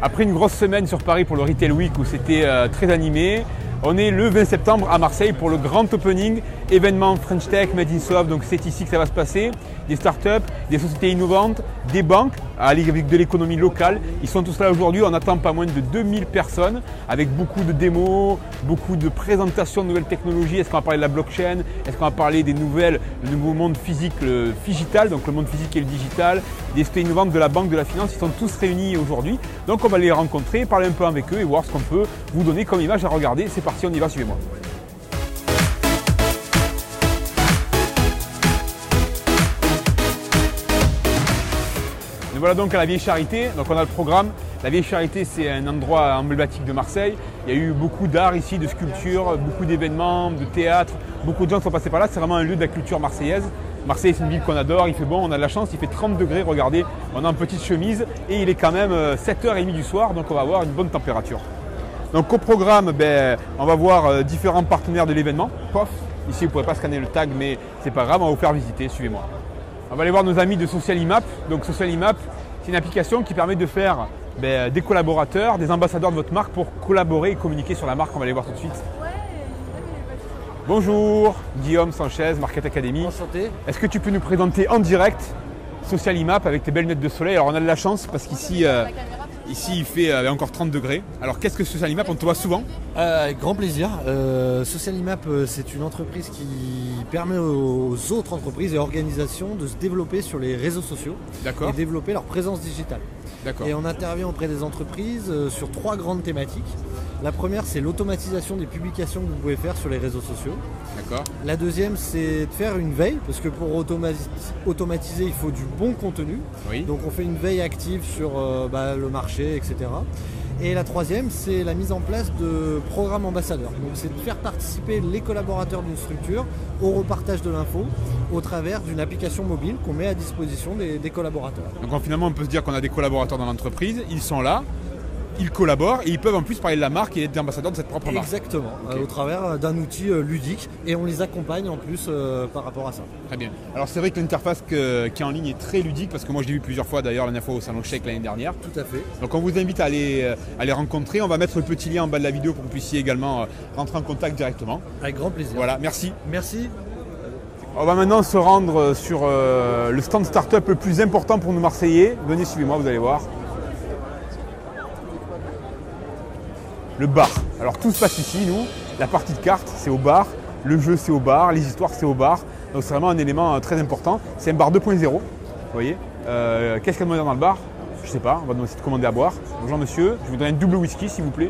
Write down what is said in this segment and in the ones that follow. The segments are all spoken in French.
Après une grosse semaine sur Paris pour le Retail Week où c'était très animé, on est le 20 septembre à Marseille pour le grand opening, événement French Tech, Made in Soft, donc c'est ici que ça va se passer. Des startups, des sociétés innovantes, des banques, avec de l'économie locale. Ils sont tous là aujourd'hui, on attend pas moins de 2000 personnes avec beaucoup de démos, beaucoup de présentations de nouvelles technologies. Est-ce qu'on va parler de la blockchain? Est-ce qu'on va parler des nouvelles, le nouveau monde physique, le digital, donc le monde physique et le digital, des sociétés innovantes de la banque, de la finance, ils sont tous réunis aujourd'hui. Donc on va les rencontrer, parler un peu avec eux et voir ce qu'on peut vous donner comme image à regarder. C'est parti, on y va, suivez-moi. Voilà donc à la Vieille Charité, donc on a le programme. La Vieille Charité, c'est un endroit emblématique de Marseille. Il y a eu beaucoup d'art ici, de sculpture, beaucoup d'événements, de théâtre. Beaucoup de gens sont passés par là, c'est vraiment un lieu de la culture marseillaise. Marseille, c'est une ville qu'on adore, il fait bon, on a de la chance, il fait 30 degrés, regardez, on a une petite chemise et il est quand même 7h30 du soir, donc on va avoir une bonne température. Donc au programme, on va voir différents partenaires de l'événement. Pof, ici vous ne pourrez pas scanner le tag, mais c'est pas grave, on va vous faire visiter, suivez-moi. On va aller voir nos amis de SocialImap. Donc SocialImap, c'est une application qui permet de faire des collaborateurs, des ambassadeurs de votre marque pour collaborer et communiquer sur la marque. On va aller voir tout de suite. Bonjour, Guillaume Sanchez, Market Academy. Enchanté. Est-ce que tu peux nous présenter en direct SocialImap avec tes belles lunettes de soleil? Alors on a de la chance parce qu'ici il fait encore 30 degrés. Alors qu'est-ce que SocialImap? On te voit souvent? Avec grand plaisir. SocialImap, c'est une entreprise qui permet aux autres entreprises et organisations de se développer sur les réseaux sociaux et développer leur présence digitale. Et on intervient auprès des entreprises sur 3 grandes thématiques. La première, c'est l'automatisation des publications que vous pouvez faire sur les réseaux sociaux. La deuxième, c'est de faire une veille, parce que pour automatiser, il faut du bon contenu. Donc on fait une veille active sur le marché, etc. Et la troisième, c'est la mise en place de programmes ambassadeurs. Donc c'est de faire participer les collaborateurs d'une structure au repartage de l'info au travers d'une application mobile qu'on met à disposition des collaborateurs. Donc finalement, on peut se dire qu'on a des collaborateurs dans l'entreprise, ils sont là. Ils collaborent et ils peuvent en plus parler de la marque et être ambassadeurs de cette propre marque. Exactement, au travers d'un outil ludique et on les accompagne en plus par rapport à ça. Très bien. Alors c'est vrai que l'interface qui est en ligne est très ludique parce que moi je l'ai vu plusieurs fois d'ailleurs la dernière fois au Salon Shake l'année dernière. Tout à fait. Donc on vous invite à les rencontrer. On va mettre le petit lien en bas de la vidéo pour que vous puissiez également rentrer en contact directement. Avec grand plaisir. Voilà, merci. Merci. On va maintenant se rendre sur le stand startup le plus important pour nous Marseillais. Venez, suivez-moi, vous allez voir. Le bar. Alors tout se passe ici, nous. La partie de cartes, c'est au bar. Le jeu, c'est au bar. Les histoires, c'est au bar. Donc c'est vraiment un élément très important. C'est un bar 2.0. Vous voyez. Qu'est-ce qu'il y a de moderne dans le bar? Je ne sais pas. On va essayer de commander à boire. Bonjour monsieur. Je vous donne une double whisky s'il vous plaît.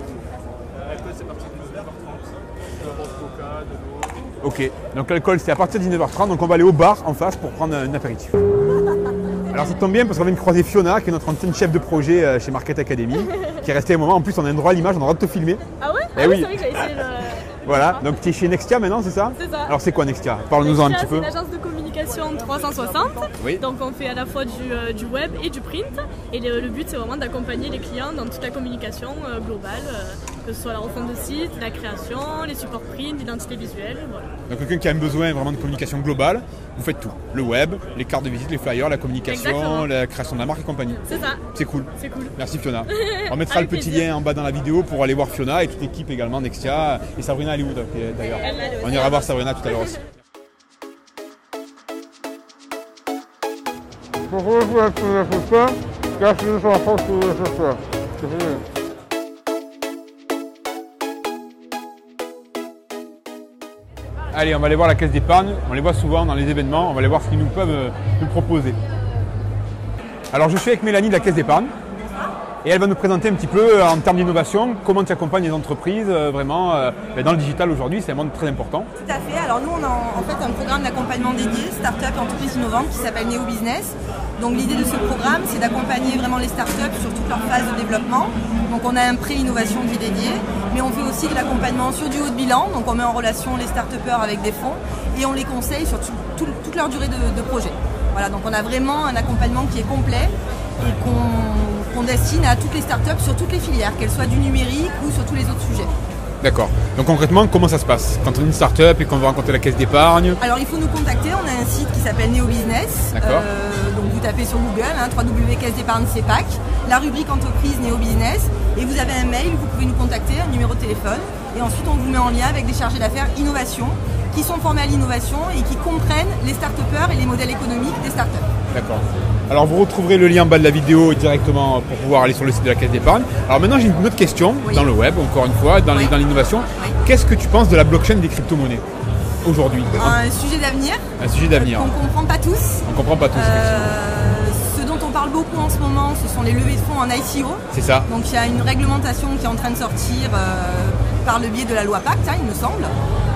Ok. Donc l'alcool, c'est à partir de 19h30. Donc on va aller au bar en face pour prendre un apéritif. Alors ça tombe bien parce qu'on vient de croiser Fiona, qui est notre ancienne chef de projet chez Market Academy, qui est restée un moment. En plus, on a un droit à l'image, on a le droit de te filmer. Ah ouais? Oui, c'est vrai que j'avais essayé le... Voilà, donc tu es chez Nextia maintenant, c'est ça? C'est ça. Alors c'est quoi Nextia? Parle-nous-en un petit peu. C'est une agence de communication 360. Oui. Donc on fait à la fois du web et du print. Et le but c'est vraiment d'accompagner les clients dans toute la communication globale, que ce soit la refonte de site, la création, les supports print, l'identité visuelle. Voilà. Donc quelqu'un qui a un besoin vraiment de communication globale, vous faites tout. Le web, les cartes de visite, les flyers, la communication, Exactement. La création de la marque et compagnie. C'est ça. C'est cool. C'est cool. Merci Fiona. On mettra Avec le petit plaisir. lien en bas dans la vidéo pour aller voir Fiona et toute l'équipe également Nextia. Et Sabrina, elle est où d'ailleurs? On ira voir Sabrina tout à l'heure aussi. Pourquoi vous êtes pour ça? Car je suis en France pour ce soir. Allez, on va aller voir la caisse d'épargne. On les voit souvent dans les événements. On va aller voir ce qu'ils nous peuvent nous proposer. Alors, je suis avec Mélanie de la caisse d'épargne. Et elle va nous présenter un petit peu en termes d'innovation, comment tu accompagnes les entreprises vraiment dans le digital aujourd'hui, c'est un monde très important. Tout à fait, alors nous on a en fait un programme d'accompagnement dédié, start-up et entreprises innovantes qui s'appelle Neo Business. Donc l'idée de ce programme c'est d'accompagner vraiment les start-up sur toute leur phase de développement. Donc on a un pré-innovation qui est dédié, mais on fait aussi de l'accompagnement sur du haut de bilan, donc on met en relation les start-upers avec des fonds et on les conseille sur toute leur durée de projet. Voilà, donc on a vraiment un accompagnement qui est complet et qu'on destine à toutes les startups sur toutes les filières, qu'elles soient du numérique ou sur tous les autres sujets. D'accord. Donc concrètement, comment ça se passe quand on est une start-up et qu'on veut rencontrer la caisse d'épargne? Alors il faut nous contacter, on a un site qui s'appelle Neo Business. D'accord. Donc vous tapez sur Google, www.caisse d'épargne CEPAC. la rubrique entreprise Néo Business et vous avez un mail, vous pouvez nous contacter, un numéro de téléphone et ensuite on vous met en lien avec des chargés d'affaires innovation qui sont formés à l'innovation et qui comprennent les start-upers et les modèles économiques des startups. D'accord. Alors vous retrouverez le lien en bas de la vidéo directement pour pouvoir aller sur le site de la Caisse d'Épargne. Alors maintenant j'ai une autre question dans le web, encore une fois, dans l'innovation. Qu'est-ce que tu penses de la blockchain des crypto-monnaies aujourd'hui? Un sujet d'avenir. Un sujet d'avenir. Qu'on ne comprend pas tous. On ne comprend pas tous. Ce dont on parle beaucoup en ce moment, ce sont les levées de fonds en ICO. C'est ça. Donc il y a une réglementation qui est en train de sortir par le biais de la loi Pacte, il me semble.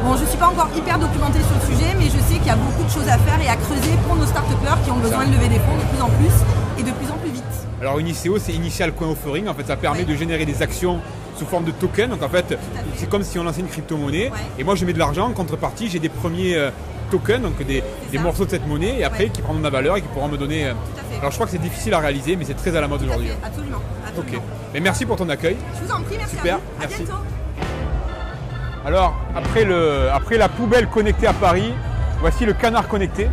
Bon, je ne suis pas encore hyper documentée sur le sujet, mais je sais qu'il y a beaucoup de choses à faire et à creuser pour nos start-upers qui ont besoin de lever des fonds de plus en plus et de plus en plus vite. Alors une ICO, c'est Initial Coin Offering. En fait, ça permet de générer des actions sous forme de token. Donc en fait, c'est comme si on lançait une crypto-monnaie. Et moi, je mets de l'argent. En contrepartie, j'ai des premiers tokens, donc des morceaux de cette monnaie, et après qui prendront de la valeur et qui pourront me donner. Alors je crois que c'est difficile à réaliser, mais c'est très à la mode aujourd'hui. Absolument. Ok. Mais merci pour ton accueil. Je vous en prie, merci. Super. À vous. Merci. À bientôt. Alors, après la poubelle connectée à Paris, voici le canard connecté.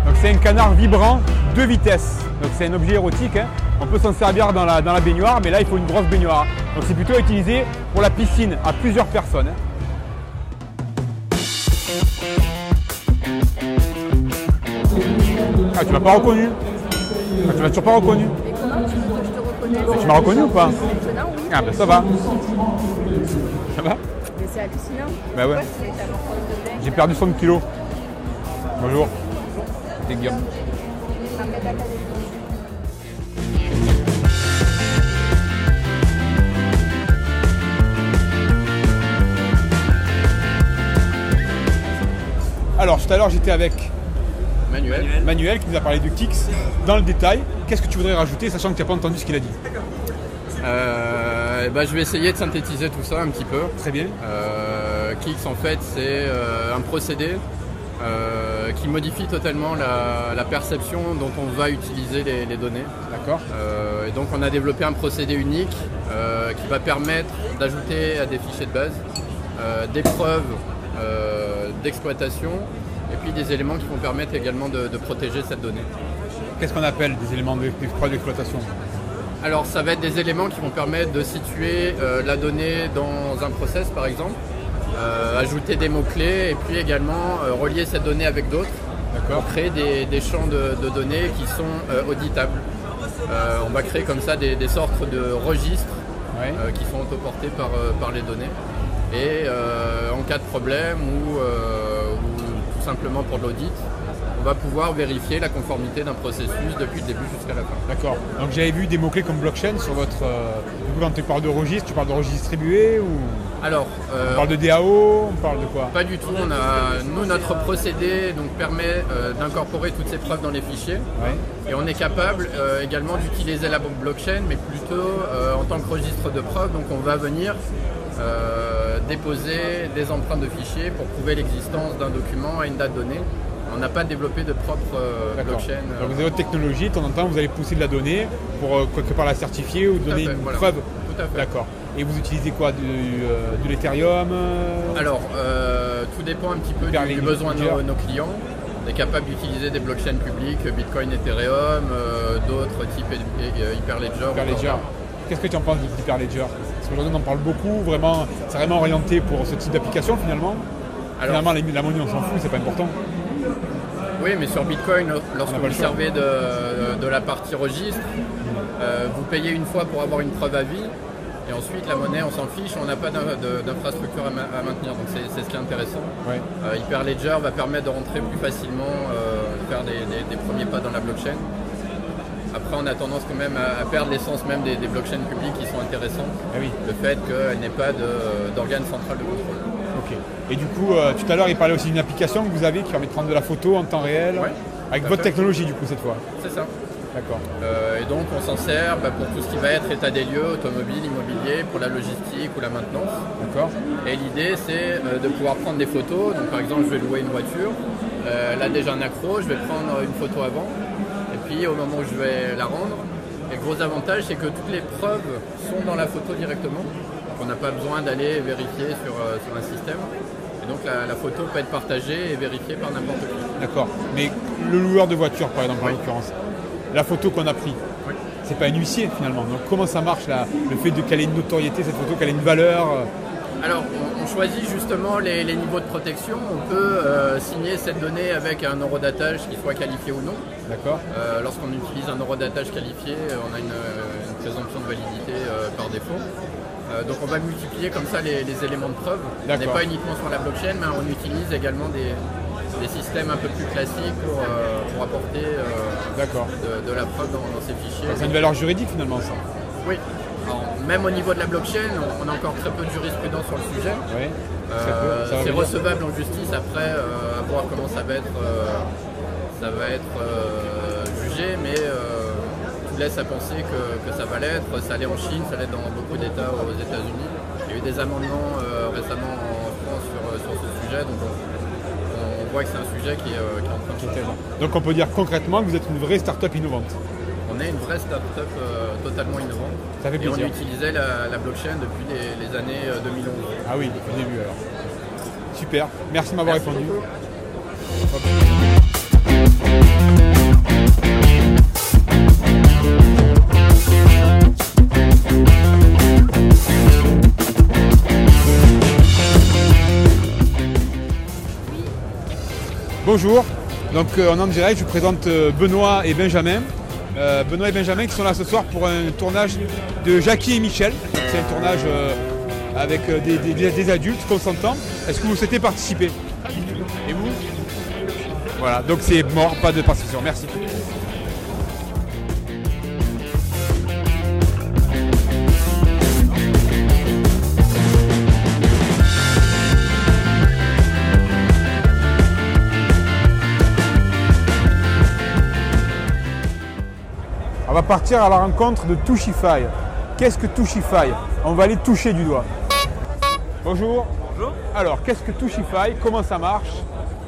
Donc c'est un canard vibrant 2 vitesses. Donc c'est un objet érotique. Hein. On peut s'en servir dans la baignoire, mais là il faut une grosse baignoire. Donc c'est plutôt utilisé pour la piscine à plusieurs personnes. Hein. Ah, tu m'as pas reconnu. Ah, tu m'as toujours pas reconnu. Et comment tu veux que je te reconnaisse? Tu m'as reconnu ou pas? Maintenant, oui. Ah ben ça va. Ça va? Mais c'est hallucinant. Bah ouais. Pourquoi tu fais ta morphose de dingue? J'ai perdu 60 kilos. Bonjour. C'est Guillaume. Alors tout à l'heure j'étais avec Manuel qui nous a parlé du Kix dans le détail. Qu'est-ce que tu voudrais rajouter sachant que tu n'as pas entendu ce qu'il a dit? Je vais essayer de synthétiser tout ça un petit peu. Très bien. Kix en fait c'est un procédé qui modifie totalement la perception dont on va utiliser les données. D'accord. Et donc on a développé un procédé unique qui va permettre d'ajouter à des fichiers de base des preuves d'exploitation et puis des éléments qui vont permettre également de protéger cette donnée. Qu'est-ce qu'on appelle des éléments de preuve d'exploitation? Alors ça va être des éléments qui vont permettre de situer la donnée dans un process par exemple, ajouter des mots-clés et puis également relier cette donnée avec d'autres pour créer des champs de données qui sont auditables. On va créer comme ça des sortes de registres qui sont autoportés par les données. Et en cas de problème ou tout simplement pour l'audit, on va pouvoir vérifier la conformité d'un processus depuis le début jusqu'à la fin. D'accord. Donc j'avais vu des mots-clés comme blockchain sur votre... Du coup, quand tu parles de registre, tu parles de registre distribué ou... Alors, on parle de DAO, on parle de quoi? Pas du tout. Nous, notre procédé permet d'incorporer toutes ces preuves dans les fichiers. Et on est capable également d'utiliser la blockchain, mais plutôt en tant que registre de preuves. Donc on va venir déposer des empreintes de fichiers pour prouver l'existence d'un document à une date donnée. On n'a pas développé de propre blockchain. Donc vous avez votre technologie, de temps en temps vous allez pousser de la donnée pour quelque part la certifier ou donner une preuve. Tout à fait. D'accord. Et vous utilisez quoi? De l'Ethereum? Alors, tout dépend un petit peu du besoin de nos clients. On est capable d'utiliser des blockchains publiques, Bitcoin, Ethereum, d'autres types Hyperledger. Qu'est-ce que tu en penses d'Hyperledger? Parce qu'aujourd'hui on en parle beaucoup, vraiment, c'est vraiment orienté pour ce type d'application finalement. Alors, finalement la monnaie on s'en fout, c'est pas important. Oui, mais sur Bitcoin, lorsque vous servez de la partie registre, vous payez une fois pour avoir une preuve à vie, et ensuite la monnaie, on s'en fiche, on n'a pas d'infrastructure à maintenir, donc c'est ce qui est intéressant. Ouais. Hyperledger va permettre de rentrer plus facilement, faire des premiers pas dans la blockchain. Après, on a tendance quand même à perdre l'essence même des blockchains publiques qui sont intéressantes. Ah oui. Le fait qu'elles n'aient pas d'organe central de contrôle. Ok. Et du coup, tout à l'heure, il parlait aussi d'une application que vous avez qui permet de prendre de la photo en temps réel, avec votre technologie du coup cette fois. C'est ça. D'accord. Et donc on s'en sert pour tout ce qui va être état des lieux, automobile, immobilier, pour la logistique ou la maintenance. D'accord. Et l'idée c'est de pouvoir prendre des photos. Donc par exemple je vais louer une voiture, là déjà un accro, je vais prendre une photo avant. Et puis au moment où je vais la rendre, et le gros avantage c'est que toutes les preuves sont dans la photo directement. On n'a pas besoin d'aller vérifier sur un système. Et donc la photo peut être partagée et vérifiée par n'importe qui. D'accord. Mais le loueur de voiture par exemple en l'occurrence, la photo qu'on a prise. Oui. C'est pas un huissier finalement. Donc comment ça marche là, le fait qu'elle ait une notoriété, cette photo, qu'elle ait une valeur? Alors, on choisit justement les niveaux de protection. On peut signer cette donnée avec un eurodatage qui soit qualifié ou non. D'accord. Lorsqu'on utilise un eurodatage qualifié, on a une présomption de validité par défaut. Donc on va multiplier comme ça les éléments de preuve. On n'est pas uniquement sur la blockchain, mais on utilise également des systèmes un peu plus classiques pour apporter de la preuve dans ces fichiers. C'est une valeur juridique finalement ça? Oui. Alors, même au niveau de la blockchain, on a encore très peu de jurisprudence sur le sujet. Oui. C'est recevable en justice après, à voir comment ça va être jugé, mais tout laisse à penser que ça va l'être. Ça allait en Chine, ça l'est dans beaucoup d'États aux États-Unis. Il y a eu des amendements récemment en France sur ce sujet, donc on voit que c'est un sujet qui est en train de changer. Donc on peut dire concrètement que vous êtes une vraie start-up innovante? On est une vraie start-up totalement innovante. Ça fait plaisir. Et on utilisait la blockchain depuis les années 2011. Ah oui, depuis le début alors. Super, merci de m'avoir répondu. Bonjour, donc on est en direct, je vous présente Benoît et Benjamin. Benoît et Benjamin qui sont là ce soir pour un tournage de Jackie et Michel. C'est un tournage avec des adultes consentants. Est-ce que vous souhaitez participer? Et vous? Voilà, donc c'est mort, pas de participation. Merci. On va partir à la rencontre de Touchify. Qu'est-ce que Touchify? On va aller toucher du doigt. Bonjour. Bonjour. Alors, qu'est-ce que Touchify? Comment ça marche?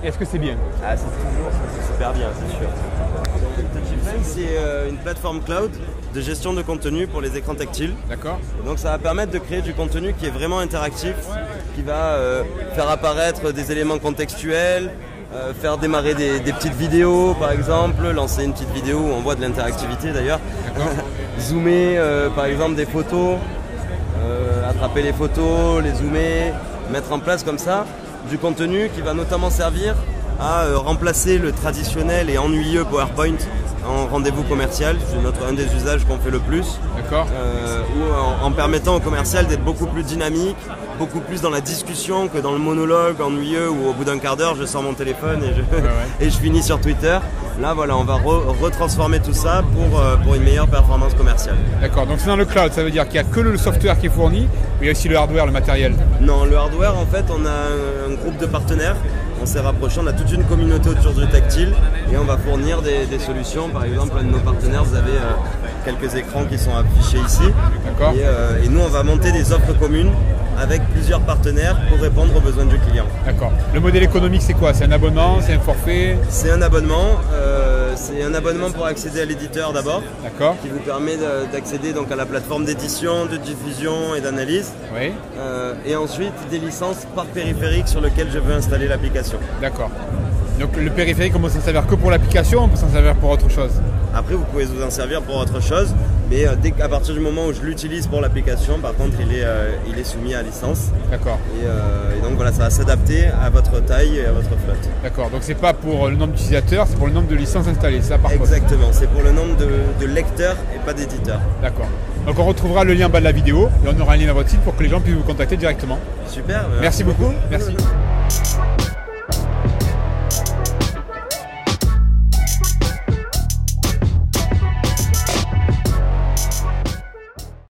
Est-ce que c'est bien? Ah, c'est super bien, c'est sûr. Touchify, c'est une plateforme cloud de gestion de contenu pour les écrans tactiles. D'accord. Donc ça va permettre de créer du contenu qui est vraiment interactif, qui va faire apparaître des éléments contextuels, faire démarrer des petites vidéos par exemple, lancer une petite vidéo où on voit de l'interactivité d'ailleurs, zoomer par exemple des photos, attraper les photos, les zoomer, mettre en place comme ça du contenu qui va notamment servir à remplacer le traditionnel et ennuyeux PowerPoint en rendez-vous commercial. C'est un des usages qu'on fait le plus. D'accord. Ou en permettant au commercial d'être beaucoup plus dynamique, beaucoup plus dans la discussion que dans le monologue ennuyeux où au bout d'un quart d'heure je sors mon téléphone et je finis sur Twitter. Là voilà, on va retransformer tout ça pour une meilleure performance commerciale. D'accord, donc c'est dans le cloud, ça veut dire qu'il n'y a que le software qui est fourni, mais il y a aussi le hardware, le matériel. Non, le hardware en fait on a un groupe de partenaires. On s'est rapproché, on a toute une communauté autour du tactile et on va fournir des solutions. Par exemple, un de nos partenaires, vous avez quelques écrans qui sont affichés ici. D'accord. Et nous, on va monter des offres communes avec plusieurs partenaires pour répondre aux besoins du client. D'accord. Le modèle économique, c'est quoi? C'est un abonnement? C'est un forfait? C'est un abonnement. C'est un abonnement pour accéder à l'éditeur d'abord. D'accord. Qui vous permet d'accéder donc à la plateforme d'édition, de diffusion et d'analyse. Oui. Et ensuite, des licences par périphérique sur lequel je veux installer l'application. D'accord. Donc le périphérique, on peut s'en servir que pour l'application, on peut s'en servir pour autre chose? Après, vous pouvez vous en servir pour autre chose, mais à partir du moment où je l'utilise pour l'application, par contre, il est soumis à licence. D'accord. Et donc voilà, ça va s'adapter à votre taille et à votre flotte. D'accord, donc c'est pas pour le nombre d'utilisateurs, c'est pour le nombre de licences installées, ça par contre. Exactement, c'est pour le nombre de lecteurs et pas d'éditeurs. D'accord. Donc on retrouvera le lien en bas de la vidéo et on aura un lien dans votre site pour que les gens puissent vous contacter directement. Super. Merci beaucoup. Merci.